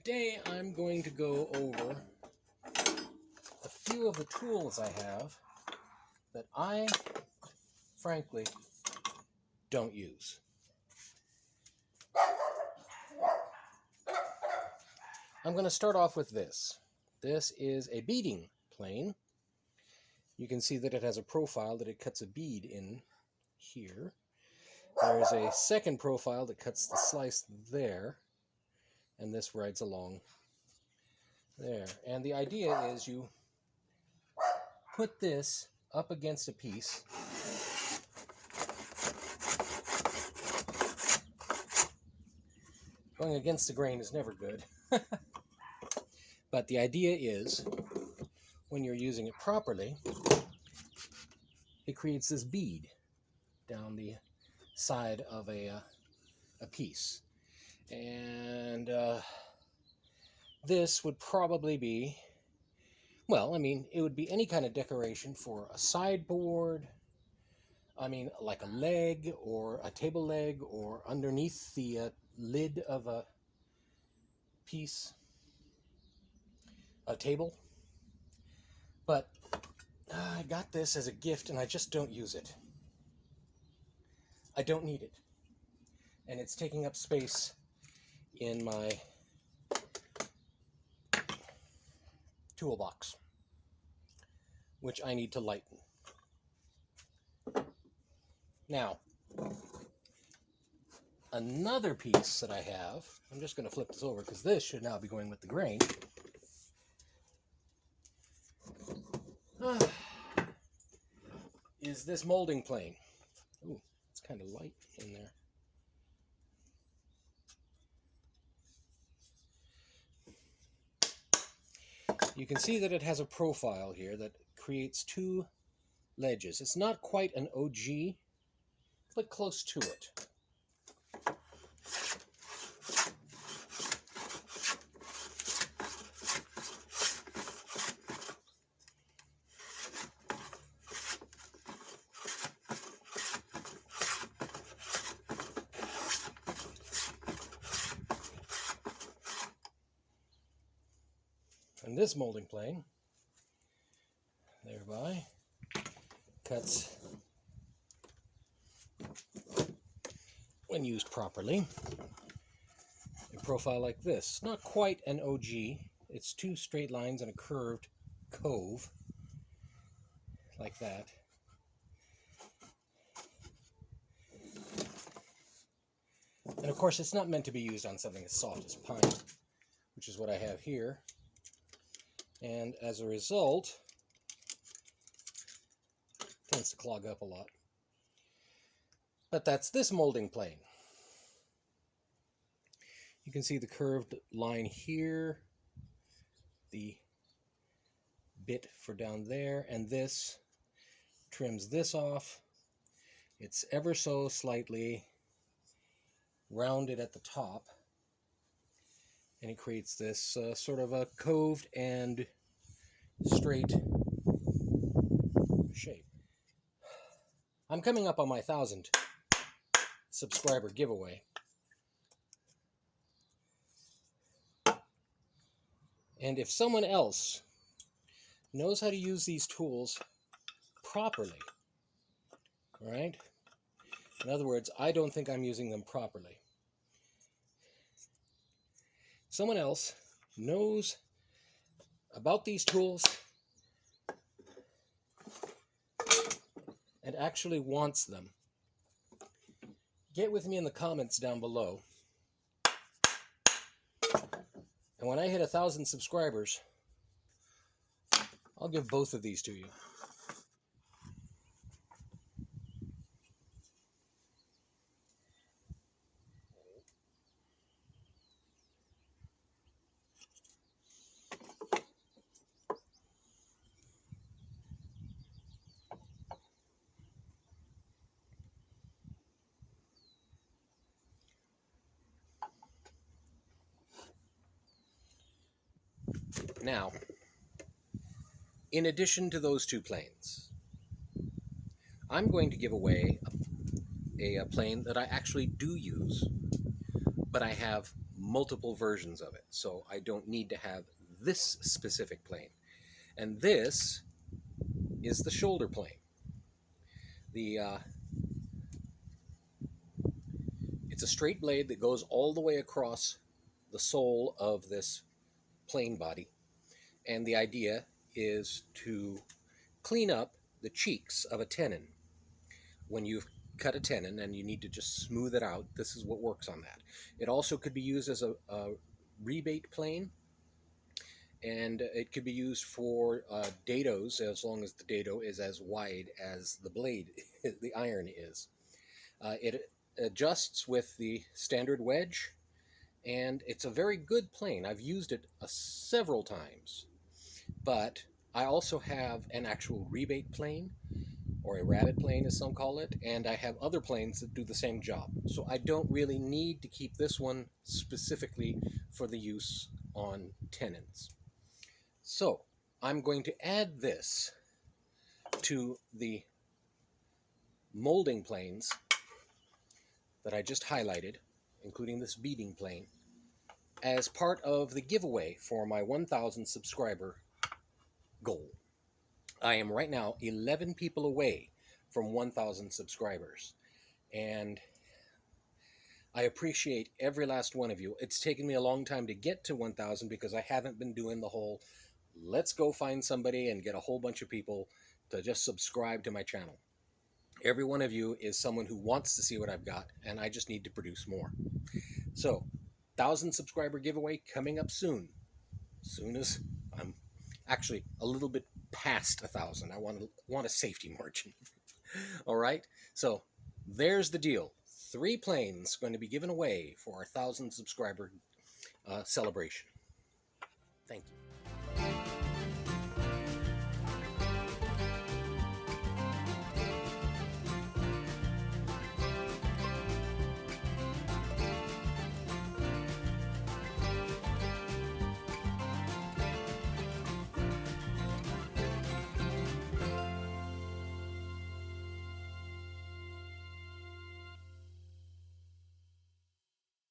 Today I'm going to go over a few of the tools I have that I, frankly, don't use. I'm going to start off with this. This is a beading plane. You can see that it has a profile that it cuts a bead in here. There's a second profile that cuts the slice there, and this rides along there. And the idea is you put this up against a piece. Going against the grain is never good. But the idea is, when you're using it properly, it creates this bead down the side of a piece. And this would probably be, well, I mean, it would be any kind of decoration for a sideboard. I mean, like a leg or a table leg or underneath the lid of a piece, a table. But I got this as a gift and I just don't use it. I don't need it. And it's taking up space in my toolbox, which I need to lighten. Now, another piece that I have, I'm just going to flip this over because this should now be going with the grain. Is this molding plane. Ooh, it's kind of light in there. You can see that it has a profile here that creates two ledges. It's not quite an OG, but close to it. And this molding plane thereby cuts, when used properly, a profile like this. Not quite an OG. It's two straight lines and a curved cove like that. And of course it's not meant to be used on something as soft as pine, which is what I have here. And as a result, it tends to clog up a lot. But that's this molding plane. You can see the curved line here, the bit for down there, and this trims this off. It's ever so slightly rounded at the top. And it creates this sort of a coved and straight shape. I'm coming up on my 1,000 subscriber giveaway. And if someone else knows how to use these tools properly, right? In other words, I don't think I'm using them properly. Someone else knows about these tools and actually wants them. Get with me in the comments down below. And when I hit 1,000 subscribers, I'll give both of these to you. Now, in addition to those two planes, I'm going to give away a plane that I actually do use, but I have multiple versions of it, so I don't need to have this specific plane. And this is the shoulder plane. It's a straight blade that goes all the way across the sole of this plane body, and the idea is to clean up the cheeks of a tenon. When you've cut a tenon and you need to just smooth it out, this is what works on that. It also could be used as a rebate plane, and it could be used for dados, as long as the dado is as wide as the blade, the iron is. It adjusts with the standard wedge, and it's a very good plane. I've used it several times, but I also have an actual rebate plane, or a rabbit plane as some call it, and I have other planes that do the same job. So I don't really need to keep this one specifically for the use on tenons. So I'm going to add this to the molding planes that I just highlighted, including this beading plane, as part of the giveaway for my 1,000 subscriber goal. I am right now 11 people away from 1,000 subscribers, and I appreciate every last one of you. It's taken me a long time to get to 1,000 because I haven't been doing the whole let's go find somebody and get a whole bunch of people to just subscribe to my channel. Every one of you is someone who wants to see what I've got, and I just need to produce more. So, 1,000 subscriber giveaway coming up soon. Soon as I'm actually a little bit past 1,000. I want a safety margin. All right. So there's the deal. 3 planes going to be given away for our 1,000 subscriber celebration. Thank you.